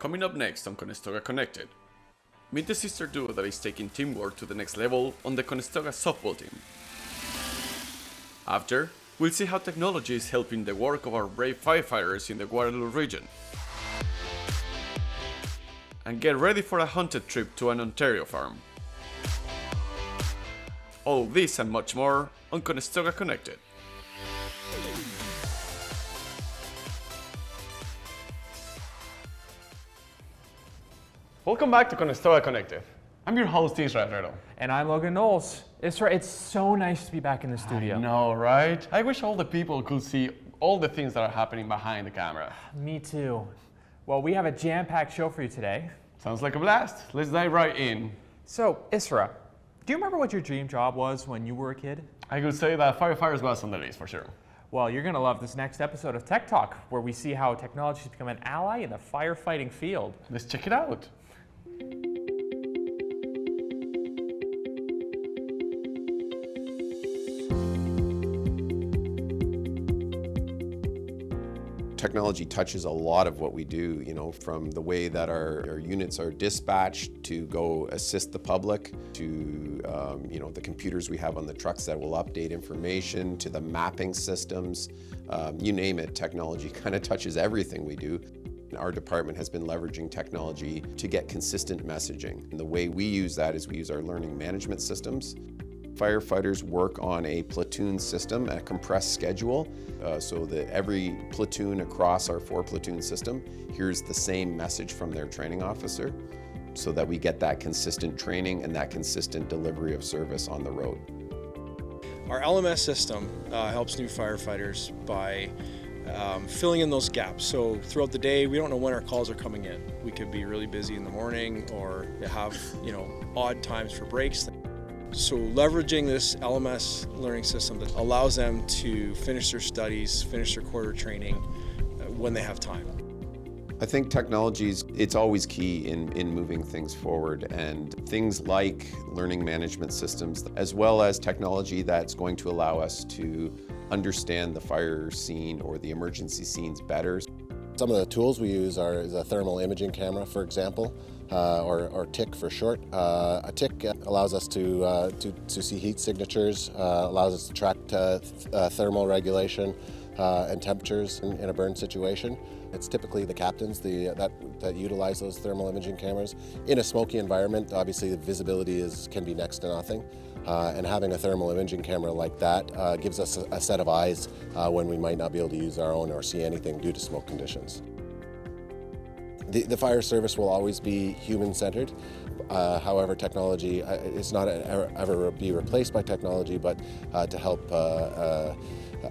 Coming up next on Conestoga Connected, meet the sister duo that is taking teamwork to the next level on the Conestoga softball team. After, we'll see how technology is helping the work of our brave firefighters in the Waterloo region. And get ready for a haunted trip to an Ontario farm. All this and much more on Conestoga Connected. Welcome back to Conestoga Connected. I'm your host, Israel Herrero. And I'm Logan Knowles. Isra, it's so nice to be back in the studio. I know, right? I wish all the people could see all the things that are happening behind the camera. Me too. Well, we have a jam-packed show for you today. Sounds like a blast. Let's dive right in. So, Isra, do you remember what your dream job was when you were a kid? I could say that firefighters was on the list for sure. Well, you're going to love this next episode of Tech Talk, where we see how technology has become an ally in the firefighting field. Let's check it out. Technology touches a lot of what we do, from the way that our units are dispatched to go assist the public, to the computers we have on the trucks that will update information, to the mapping systems, you name it, technology kind of touches everything we do. Our department has been leveraging technology to get consistent messaging. And the way we use that is we use our learning management systems. Firefighters work on a platoon system, a compressed schedule, so that every platoon across our 4-platoon system hears the same message from their training officer, so that we get that consistent training and that consistent delivery of service on the road. Our LMS system helps new firefighters by filling in those gaps. So throughout the day, we don't know when our calls are coming in. We could be really busy in the morning or have odd times for breaks. So leveraging this LMS learning system that allows them to finish their studies, finish their quarter training when they have time. I think it's always key in moving things forward, and things like learning management systems, as well as technology that's going to allow us to understand the fire scene or the emergency scenes better. Some of the tools we use is a thermal imaging camera, for example, or TIC for short. A TIC allows us to see heat signatures, allows us to track thermal regulation and temperatures in a burn situation. It's typically the captains that utilize those thermal imaging cameras. In a smoky environment, obviously the visibility can be next to nothing. And having a thermal imaging camera like that gives us a set of eyes when we might not be able to use our own or see anything due to smoke conditions. The fire service will always be human-centered. However, technology is not ever be replaced by technology, but to help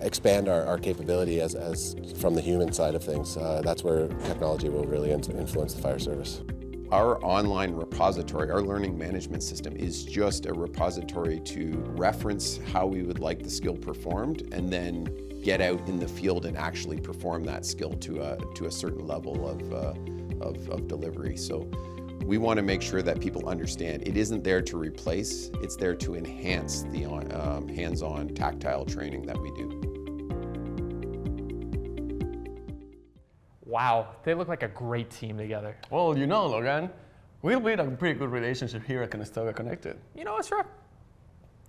expand our capability as from the human side of things. That's where technology will really influence the fire service. Our online repository, our learning management system, is just a repository to reference how we would like the skill performed, and then get out in the field and actually perform that skill to a certain level of delivery. So we want to make sure that people understand it isn't there to replace, it's there to enhance the hands-on tactile training that we do. Wow, they look like a great team together. Well, Logan, we'll build a pretty good relationship here at Conestoga Connected. Isra,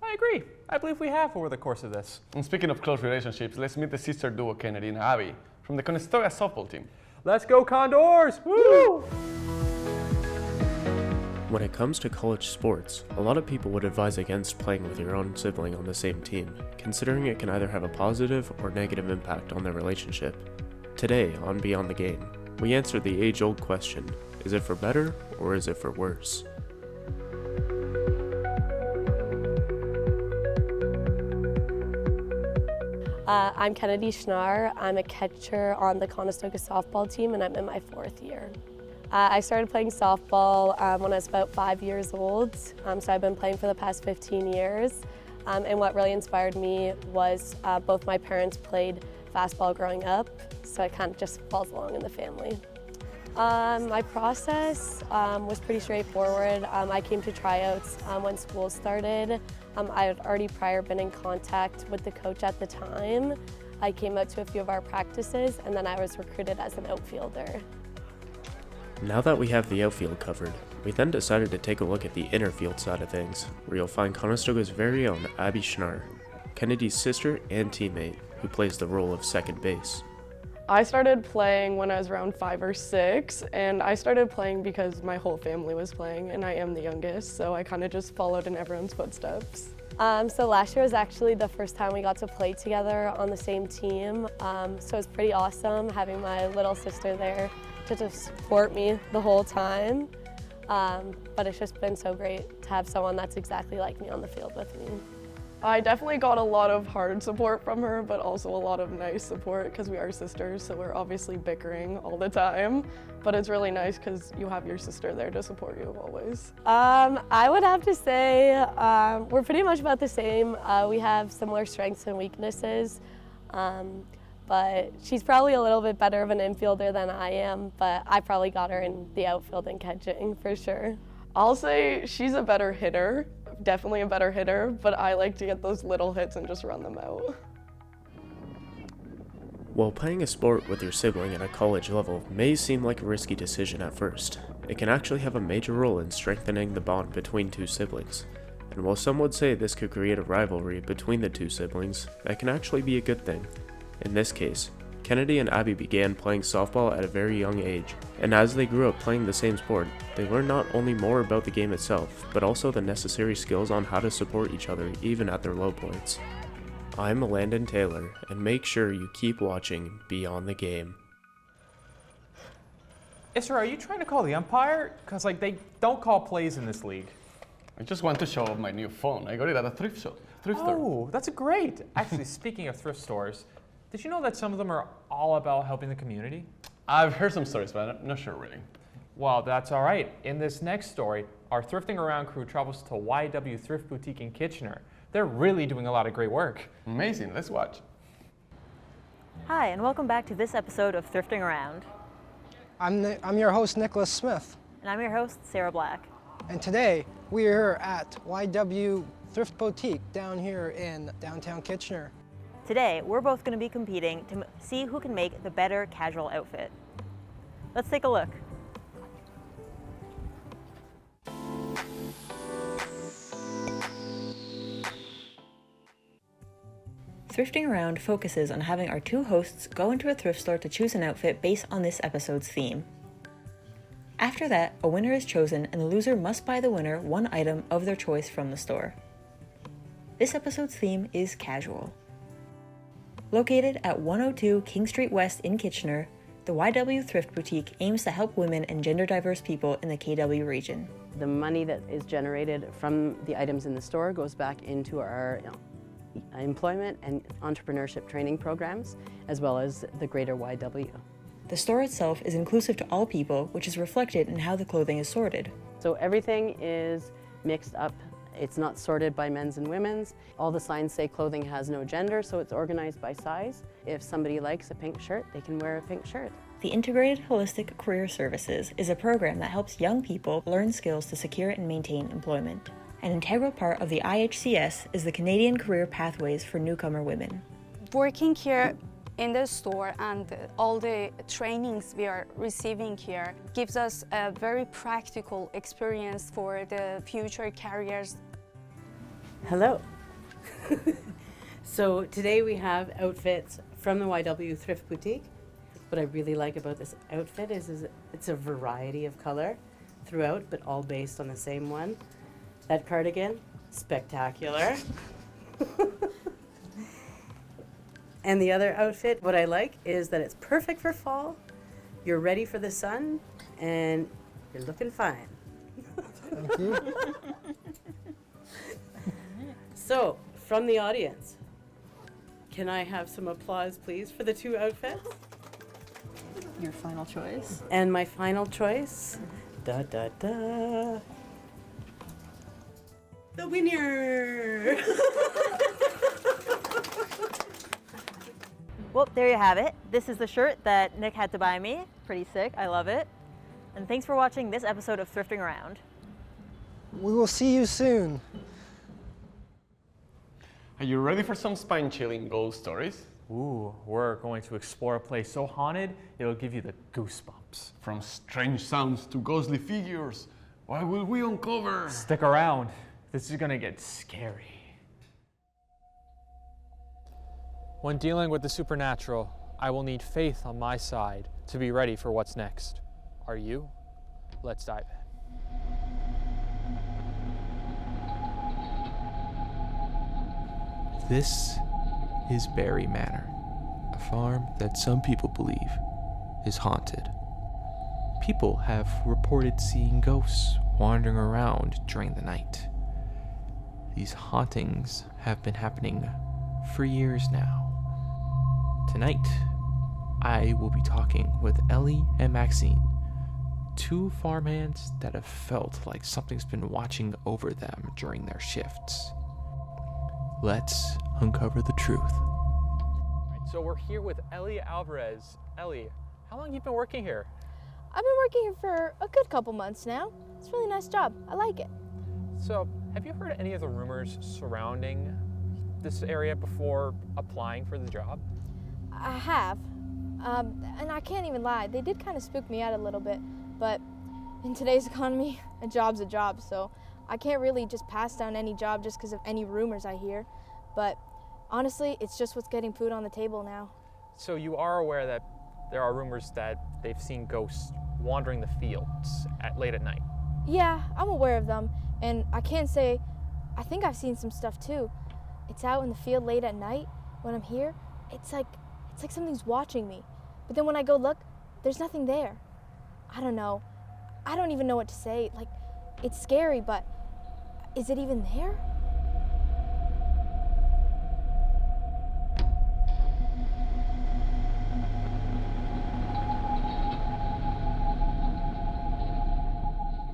I agree. I believe we have over the course of this. And speaking of close relationships, let's meet the sister duo Kennedy and Abby from the Conestoga softball team. Let's go Condors! Woo! When it comes to college sports, a lot of people would advise against playing with your own sibling on the same team, considering it can either have a positive or negative impact on their relationship. Today on Beyond the Game, we answer the age-old question, is it for better or is it for worse? I'm Kennedy Schnarr. I'm a catcher on the Conestoga softball team, and I'm in my 4th year. I started playing softball when I was about 5 years old, so I've been playing for the past 15 years. And what really inspired me was both my parents played fastball growing up, so it kind of just falls along in the family. My process was pretty straightforward. I came to tryouts when school started. I had already prior been in contact with the coach at the time. I came out to a few of our practices, and then I was recruited as an outfielder. Now that we have the outfield covered, we then decided to take a look at the inner field side of things, where you'll find Conestoga's very own Abby Schnarr, Kennedy's sister and teammate, who plays the role of second base. I started playing when I was around 5 or 6, and I started playing because my whole family was playing, and I am the youngest, so I kind of just followed in everyone's footsteps. So last year was actually the first time we got to play together on the same team, so it was pretty awesome having my little sister there to just support me the whole time, but it's just been so great to have someone that's exactly like me on the field with me. I definitely got a lot of hard support from her, but also a lot of nice support because we are sisters, so we're obviously bickering all the time. But it's really nice because you have your sister there to support you always. I would have to say we're pretty much about the same. We have similar strengths and weaknesses, but she's probably a little bit better of an infielder than I am, but I probably got her in the outfield and catching for sure. I'll say she's a better hitter, definitely a better hitter, but I like to get those little hits and just run them out. While playing a sport with your sibling at a college level may seem like a risky decision at first, it can actually have a major role in strengthening the bond between two siblings. And while some would say this could create a rivalry between the two siblings, that can actually be a good thing. In this case, Kennedy and Abby began playing softball at a very young age, and as they grew up playing the same sport, they learned not only more about the game itself, but also the necessary skills on how to support each other even at their low points. I'm Landon Taylor, and make sure you keep watching Beyond the Game. Isra, are you trying to call the umpire? Because they don't call plays in this league. I just want to show off my new phone. I got it at a thrift store. Oh, that's great. Actually, speaking of thrift stores, did you know that some of them are all about helping the community? I've heard some stories, but I'm not sure really. Well, that's all right. In this next story, our Thrifting Around crew travels to YW Thrift Boutique in Kitchener. They're really doing a lot of great work. Amazing, let's watch. Hi, and welcome back to this episode of Thrifting Around. I'm your host, Nicholas Smith. And I'm your host, Sarah Black. And today, we are at YW Thrift Boutique down here in downtown Kitchener. Today, we're both going to be competing to see who can make the better casual outfit. Let's take a look. Thrifting Around focuses on having our two hosts go into a thrift store to choose an outfit based on this episode's theme. After that, a winner is chosen and the loser must buy the winner one item of their choice from the store. This episode's theme is casual. Located at 102 King Street West in Kitchener, the YW Thrift Boutique aims to help women and gender-diverse people in the KW region. The money that is generated from the items in the store goes back into our employment and entrepreneurship training programs, as well as the greater YW. The store itself is inclusive to all people, which is reflected in how the clothing is sorted. So everything is mixed up. It's not sorted by men's and women's. All the signs say clothing has no gender, so it's organized by size. If somebody likes a pink shirt, they can wear a pink shirt. The Integrated Holistic Career Services is a program that helps young people learn skills to secure and maintain employment. An integral part of the IHCS is the Canadian Career Pathways for Newcomer Women. Working here in the store and all the trainings we are receiving here gives us a very practical experience for the future careers. Hello. So today we have outfits from the YW Thrift Boutique. What I really like about this outfit is it's a variety of color throughout, but all based on the same one. That cardigan, spectacular. And the other outfit, what I like is that it's perfect for fall, you're ready for the sun, and you're looking fine. Thank you. So, from the audience, can I have some applause, please, for the two outfits? Your final choice? And my final choice, da da da. The winner! Well, there you have it. This is the shirt that Nick had to buy me. Pretty sick, I love it. And thanks for watching this episode of Thrifting Around. We will see you soon. Are you ready for some spine-chilling ghost stories? Ooh, we're going to explore a place so haunted, it'll give you the goosebumps. ghosts. From strange sounds to ghostly figures, what will we uncover? Stick around. This is gonna get scary. When dealing with the supernatural, I will need faith on my side to be ready for what's next. Are you? Let's dive in. This is Barry Manor, a farm that some people believe is haunted. People have reported seeing ghosts wandering around during the night. These hauntings have been happening for years now. Tonight, I will be talking with Ellie and Maxine, two farmhands that have felt like something's been watching over them during their shifts. Let's uncover the truth. So we're here with Ellie Alvarez. Ellie, how long have you been working here? I've been working here for a good couple months now. It's a really nice job. I like it. So, have you heard any of the rumors surrounding this area before applying for the job? I have. And I can't even lie, they did kind of spook me out a little bit. But in today's economy, a job's a job, so I can't really just pass down any job just because of any rumors I hear. But honestly, it's just what's getting food on the table now. So you are aware that there are rumors that they've seen ghosts wandering the fields late at night? Yeah, I'm aware of them. And I can say, I think I've seen some stuff too. It's out in the field late at night. When I'm here, it's like something's watching me. But then when I go look, there's nothing there. I don't know. I don't even know what to say. Like, it's scary, but is it even there?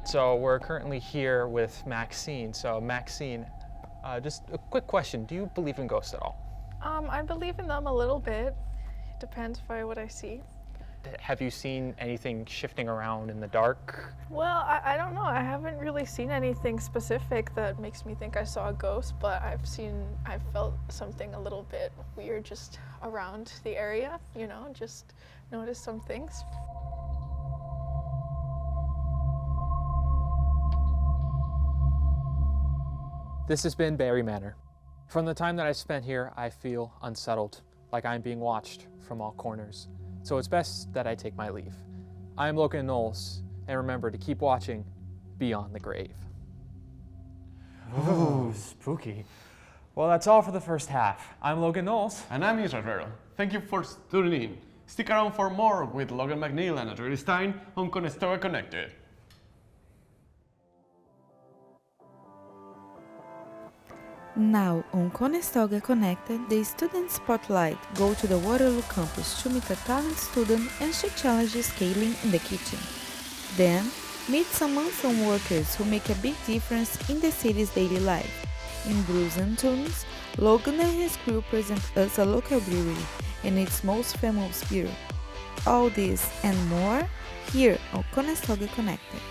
So we're currently here with Maxine. So Maxine, just a quick question. Do you believe in ghosts at all? I believe in them a little bit. It depends by what I see. Have you seen anything shifting around in the dark? Well, I don't know. I haven't really seen anything specific that makes me think I saw a ghost, but I've felt something a little bit weird just around the area, you know, just noticed some things. This has been Barry Manor. From the time that I spent here, I feel unsettled, like I'm being watched from all corners. So it's best that I take my leave. I'm Logan Knowles, and remember to keep watching Beyond the Grave. Ooh, spooky. Well, that's all for the first half. I'm Logan Knowles. And I'm Israel. Thank you for tuning in. Stick around for more with Logan McNeil and Adriel Stein on Conestoga Connected. Now on Conestoga Connected, the Student Spotlight go to the Waterloo campus to meet a talent student and she challenges scaling in the kitchen. Then, meet some unsung workers who make a big difference in the city's daily life. In Brews and Tunes, Logan and his crew present us a local brewery and its most famous beer. All this and more here on Conestoga Connected.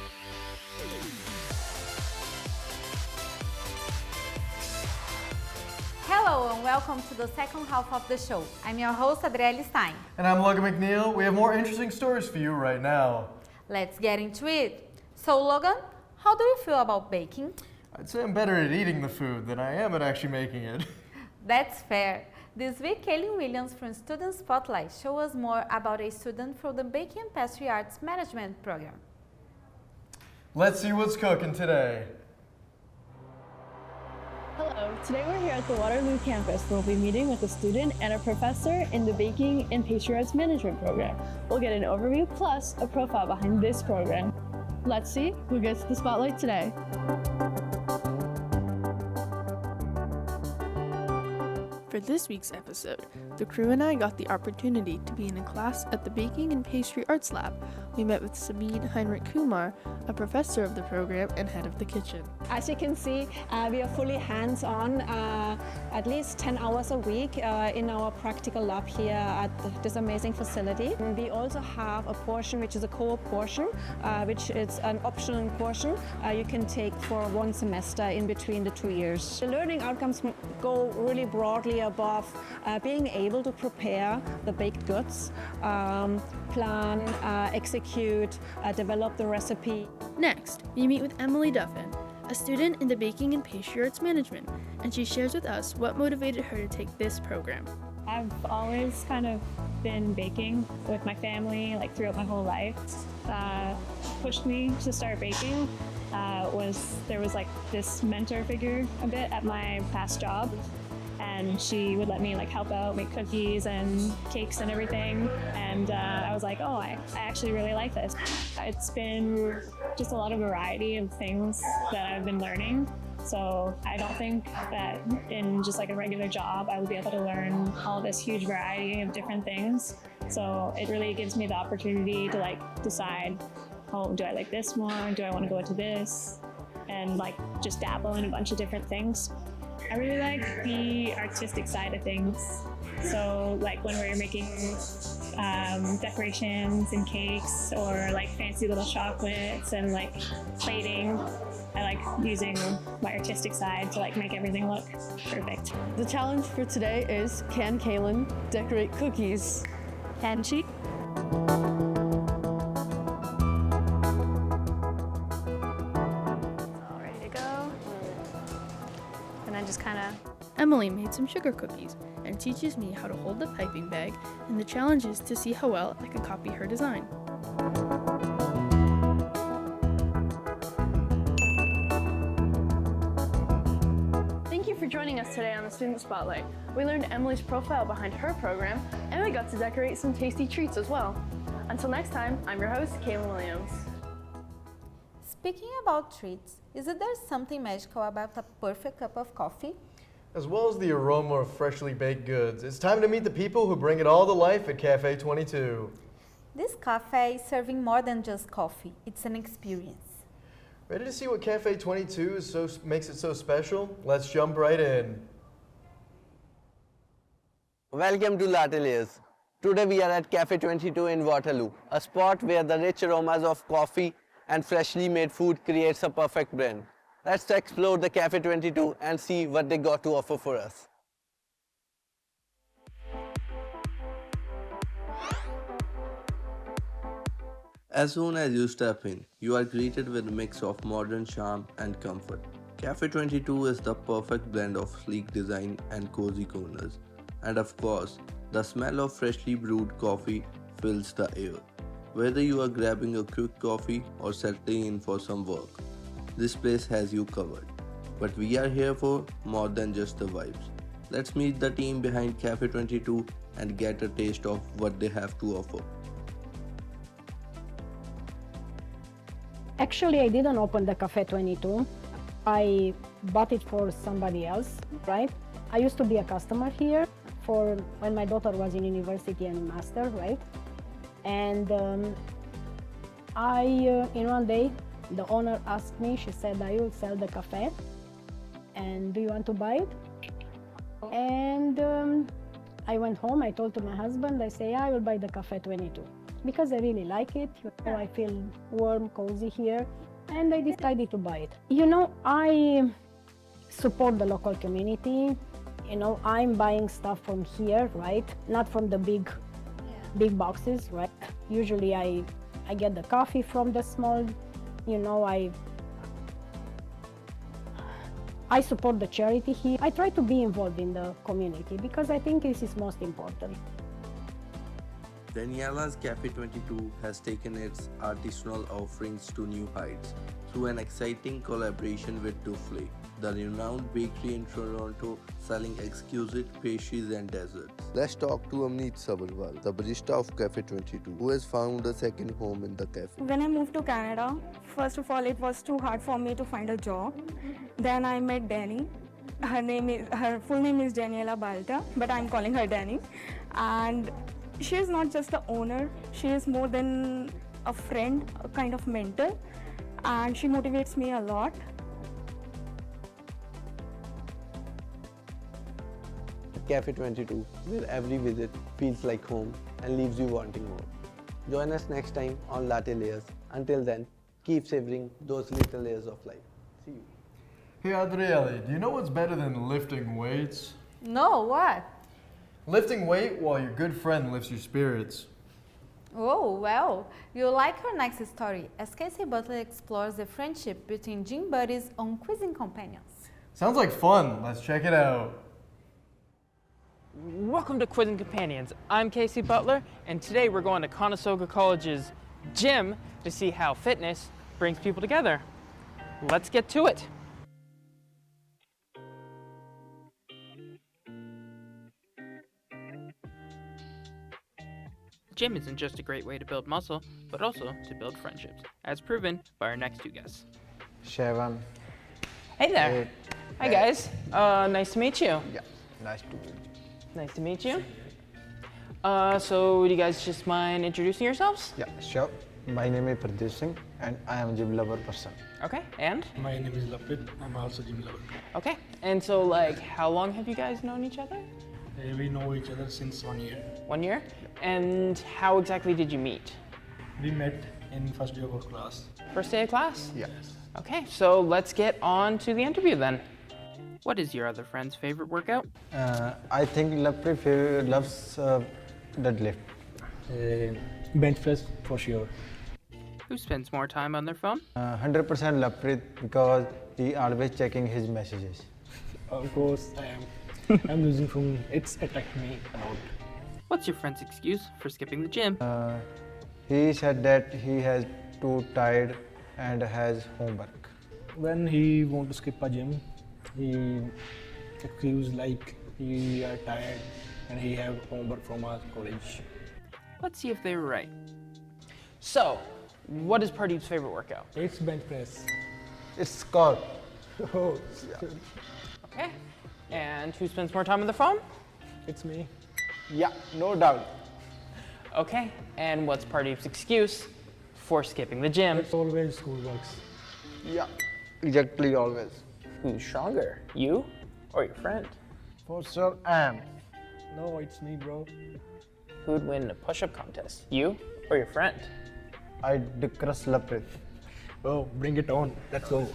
Hello and welcome to the second half of the show. I'm your host Adriel Stein. And I'm Logan McNeil. We have more interesting stories for you right now. Let's get into it. So Logan, how do you feel about baking? I'd say I'm better at eating the food than I am at actually making it. That's fair. This week, Kaylin Williams from Student Spotlight show us more about a student from the Baking and Pastry Arts Management program. Let's see what's cooking today. Hello, today we're here at the Waterloo campus where we'll be meeting with a student and a professor in the Baking and Pastry Arts Management program. We'll get an overview plus a profile behind this program. Let's see who gets the spotlight today. For this week's episode, the crew and I got the opportunity to be in a class at the Baking and Pastry Arts Lab. We met with Sabine Heinrich Kumar, a professor of the program and head of the kitchen. As you can see, we are fully hands-on, at least 10 hours a week in our practical lab here at this amazing facility. And we also have a portion which is a co-op portion, which is an optional portion you can take for one semester in between the 2 years. The learning outcomes go really broadly above, being able to prepare the baked goods, plan, execute, develop the recipe. Next, we meet with Emily Duffin, a student in the Baking and Pastry Arts Management, and she shares with us what motivated her to take this program. I've always kind of been baking with my family, like throughout my whole life. Pushed me to start baking there was like this mentor figure a bit at my past job, and she would let me like help out, make cookies and cakes and everything. And I was like, oh, I actually really like this. It's been just a lot of variety of things that I've been learning. So I don't think that in just like a regular job, I would be able to learn all this huge variety of different things. So it really gives me the opportunity to like decide, oh, do I like this more? Do I want to go into this? And like just dabble in a bunch of different things. I really like the artistic side of things. So like when we're making decorations and cakes or like fancy little chocolates and like plating, I like using my artistic side to like make everything look perfect. The challenge for today is, can Kaylin decorate cookies? Can she? All ready to go. And then just kind of... Emily made some sugar cookies and teaches me how to hold the piping bag, and the challenge is to see how well I can copy her design. Thank you for joining us today on the Student Spotlight. We learned Emily's profile behind her program, and we got to decorate some tasty treats as well. Until next time, I'm your host, Kaylin Williams. Speaking about treats, isn't there something magical about a perfect cup of coffee? As well as the aroma of freshly baked goods, it's time to meet the people who bring it all to life at Cafe 22. This cafe is serving more than just coffee, it's an experience. Ready to see what Cafe 22 makes it so special? Let's jump right in. Welcome to Latte Layers. Today we are at Cafe 22 in Waterloo, a spot where the rich aromas of coffee and freshly made food creates a perfect blend. Let's explore the Cafe 22 and see what they got to offer for us. As soon as you step in, you are greeted with a mix of modern charm and comfort. Cafe 22 is the perfect blend of sleek design and cozy corners. And of course, the smell of freshly brewed coffee fills the air. Whether you are grabbing a quick coffee or settling in for some work, this place has you covered. But we are here for more than just the vibes. Let's meet the team behind Cafe 22 and get a taste of what they have to offer. Actually, I didn't open the Cafe 22. I bought it for somebody else, right? I used to be a customer here for when my daughter was in university and master, right? And in one day, the owner asked me, she said, I will sell the cafe, and do you want to buy it? And I went home, I told to my husband, I say, yeah, I will buy the Cafe 22. Because I really like it, I feel warm, cozy here, and I decided to buy it. You know, I support the local community. You know, I'm buying stuff from here, right? Not from the big boxes, right? Usually I get the coffee from the small, you know, I support the charity here. I try to be involved in the community because I think this is most important. Daniela's Cafe 22 has taken its artisanal offerings to new heights through an exciting collaboration with Dufle, the renowned bakery in Toronto selling exquisite pastries and desserts. Let's talk to Amneet Sabharwal, the barista of Cafe 22, who has found a second home in the cafe. When I moved to Canada, first of all, it was too hard for me to find a job. Then I met Danny. Her full name is Daniela Balta, but I'm calling her Danny. And she is not just the owner, she is more than a friend, a kind of mentor, and she motivates me a lot. Cafe 22, where every visit feels like home and leaves you wanting more. Join us next time on Latte Layers. Until then, keep savoring those little layers of life. See you. Hey Adriele, do you know what's better than lifting weights? No, what? Lifting weight while your good friend lifts your spirits. Oh, well, you'll like her next story as Casey Butler explores the friendship between gym buddies on quizzing companions. Sounds like fun. Let's check it out. Welcome to Quizzing Companions. I'm Casey Butler, and today we're going to Conestoga College's gym to see how fitness brings people together. Let's get to it. Gym isn't just a great way to build muscle, but also to build friendships, as proven by our next two guests. Shevan. Hey there. Hi guys. Nice to meet you. Yeah, nice to meet you. Nice to meet you. So do you guys just mind introducing yourselves? Yeah, sure. My name is Pradesh Singh and I am a gym lover person. Okay, and? My name is Lapit. I'm also gym lover. Okay, and so like how long have you guys known each other? We know each other since 1 year. 1 year? And how exactly did you meet? We met in first day of our class. First day of class? Yes. Okay, so let's get on to the interview then. What is your other friend's favorite workout? I think Lapit loves deadlift. Bench press for sure. Who spends more time on their phone? 100% Lapit because he always checking his messages. Of course I am. I'm losing from it's attacked me a lot. What's your friend's excuse for skipping the gym? He said that he has too tired and has homework. When he want to skip a gym, he accused like he are tired and he have homework from our college. Let's see if they were right. So, what is Pardeep's favorite workout? It's bench press. It's squat. Oh, Okay. And who spends more time on the phone? it's me. Yeah, no doubt. Okay. And what's Pardeep's excuse for skipping the gym? It's always school works. Yeah, exactly always. Who's stronger, you or your friend? For sure I am. No, it's me, bro. Who'd win a push-up contest, you or your friend? I crush Lapit. Oh, bring it on. Let's go.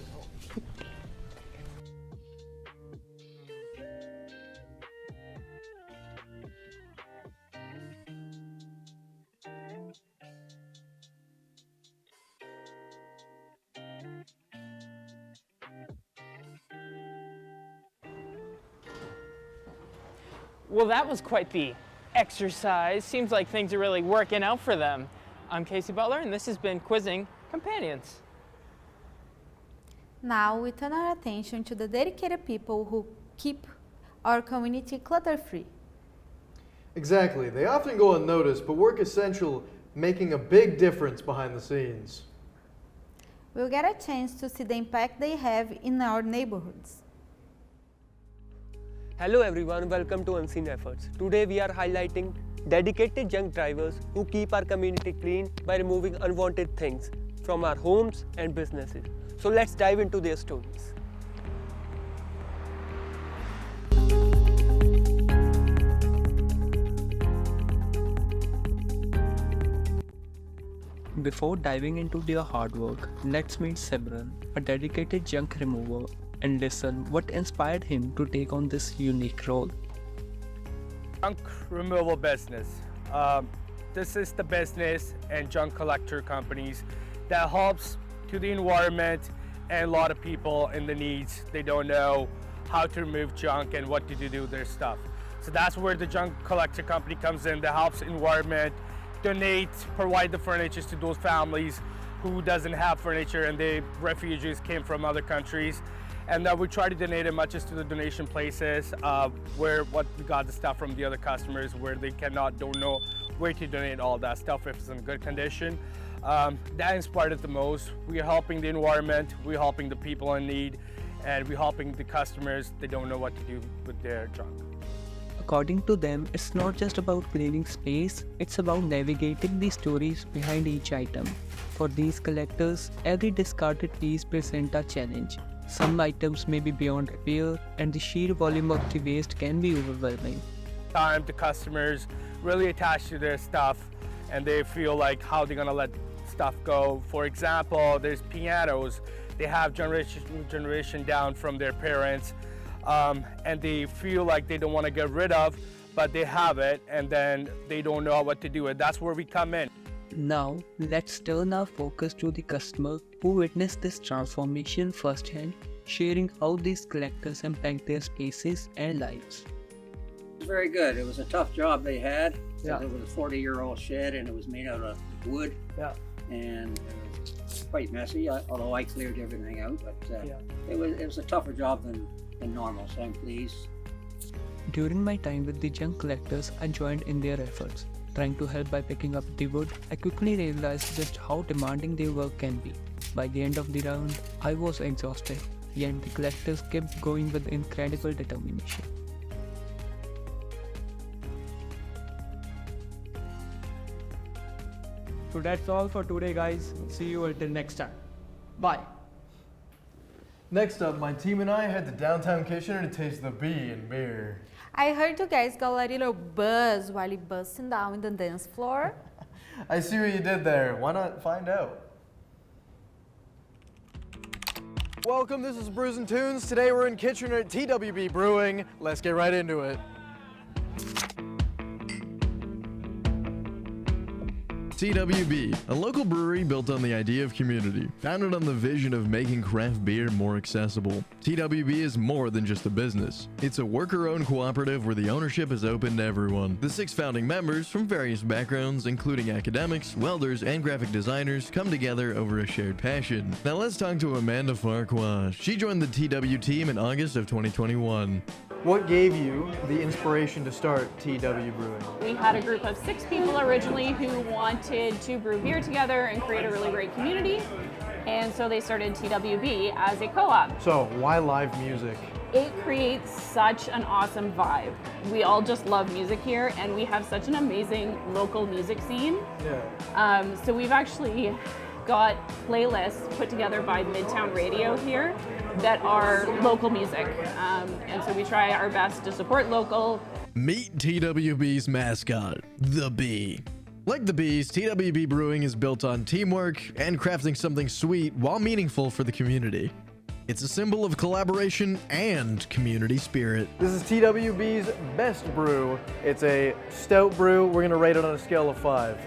Well, that was quite the exercise. Seems like things are really working out for them. I'm Casey Butler, and this has been Quizzing Companions. Now we turn our attention to the dedicated people who keep our community clutter-free. Exactly. They often go unnoticed, but work essential, making a big difference behind the scenes. We'll get a chance to see the impact they have in our neighborhoods. Hello everyone, welcome to Unseen Efforts. Today we are highlighting dedicated junk drivers who keep our community clean by removing unwanted things from our homes and businesses. So let's dive into their stories. Before diving into their hard work, let's meet Simran, a dedicated junk remover, and listen what inspired him to take on this unique role. Junk removal business. This is the business and junk collector companies that helps to the environment and a lot of people in the needs. They don't know how to remove junk and what to do with their stuff. So that's where the junk collector company comes in that helps environment, donate, provide the furniture to those families who doesn't have furniture and the refugees came from other countries. And we try to donate as much as to the donation places where what we got the stuff from the other customers where they don't know where to donate all that stuff if it's in good condition. That inspired it the most. We are helping the environment, we're helping the people in need, and we're helping the customers. They don't know what to do with their junk. According to them, it's not just about cleaning space, it's about navigating the stories behind each item. For these collectors, every discarded piece presents a challenge. Some items may be beyond repair, and the sheer volume of the waste can be overwhelming. The customers really attached to their stuff and they feel like how they're gonna let stuff go. For example, there's pianos. They have generation down from their parents. and they feel like they don't want to get rid of, but they have it and then they don't know what to do with. That's where we come in. Now, let's turn our focus to the customer who witnessed this transformation firsthand, sharing how these collectors impact their spaces and lives. It was very good. It was a tough job they had. Yeah. It was a 40-year-old shed and it was made out of wood. Yeah. And it was quite messy, although I cleared everything out. But it was a tougher job than normal, so I'm pleased. During my time with the junk collectors, I joined in their efforts. Trying to help by picking up the wood, I quickly realized just how demanding their work can be. By the end of the round, I was exhausted, yet the collectors kept going with incredible determination. So that's all for today, guys. See you until next time. Bye. Next up, my team and I head to downtown Kitchener to taste the bee and beer. I heard you guys got a little buzz while you busting down in the dance floor. I see what you did there. Why not find out? Welcome, this is Brews and Tunes. Today we're in Kitchener at TWB Brewing. Let's get right into it. TWB, a local brewery built on the idea of community, founded on the vision of making craft beer more accessible. TWB is more than just a business. It's a worker-owned cooperative where the ownership is open to everyone. The 6 founding members from various backgrounds, including academics, welders, and graphic designers, come together over a shared passion. Now let's talk to Amanda Farquhar. She joined the TW team in August of 2021. What gave you the inspiration to start TW Brewing? We had a group of 6 people originally who wanted to brew beer together and create a really great community. And so they started TWB as a co-op. So why live music? It creates such an awesome vibe. We all just love music here and we have such an amazing local music scene. Yeah. So we've actually got playlists put together by Midtown Radio here that are local music. And so we try our best to support local. Meet TWB's mascot, the bee. Like the bees, TWB Brewing is built on teamwork and crafting something sweet while meaningful for the community. It's a symbol of collaboration and community spirit. This is TWB's best brew. It's a stout brew. We're gonna rate it on a scale of 5.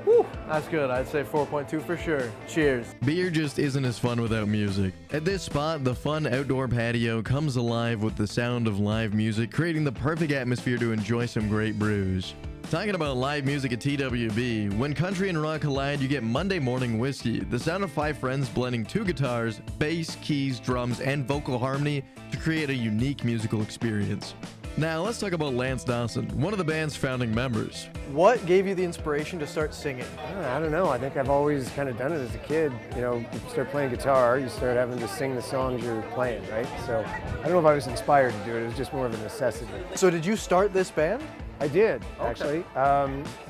Whew, that's good. I'd say 4.2 for sure. Cheers. Beer just isn't as fun without music. At this spot, the fun outdoor patio comes alive with the sound of live music, creating the perfect atmosphere to enjoy some great brews. Talking about live music at TWB, when country and rock collide, you get Monday morning whiskey, the sound of 5 friends blending 2 guitars, bass, keys, drums, and vocal harmony to create a unique musical experience. Now, let's talk about Lance Dawson, one of the band's founding members. What gave you the inspiration to start singing? I don't know. I think I've always kind of done it as a kid. You know, you start playing guitar, you start having to sing the songs you're playing, right? So I don't know if I was inspired to do it. It was just more of a necessity. So did you start this band? I did, actually.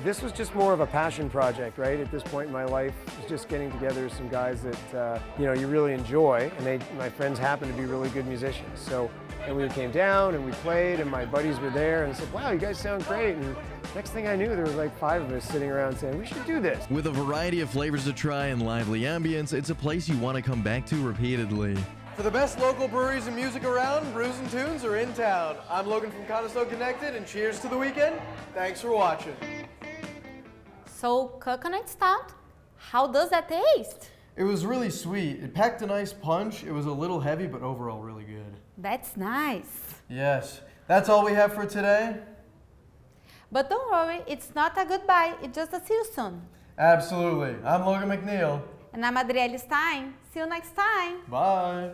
This was just more of a passion project, right? At this point in my life, it was just getting together some guys that, you know, you really enjoy, and my friends happen to be really good musicians. So, and we came down and we played, and my buddies were there, and I said, wow, you guys sound great. And next thing I knew, there was like 5 of us sitting around saying, we should do this. With a variety of flavors to try and lively ambience, it's a place you want to come back to repeatedly. For the best local breweries and music around, Brews and Tunes are in town. I'm Logan from Conestoga Connected, and cheers to the weekend. Thanks for watching. So, coconut stout, how does that taste? It was really sweet. It packed a nice punch. It was a little heavy, but overall really good. That's nice. Yes. That's all we have for today. But don't worry, it's not a goodbye, it's just a see you soon. Absolutely. I'm Logan McNeil. And I'm Adrielle Stein. See you next time. Bye.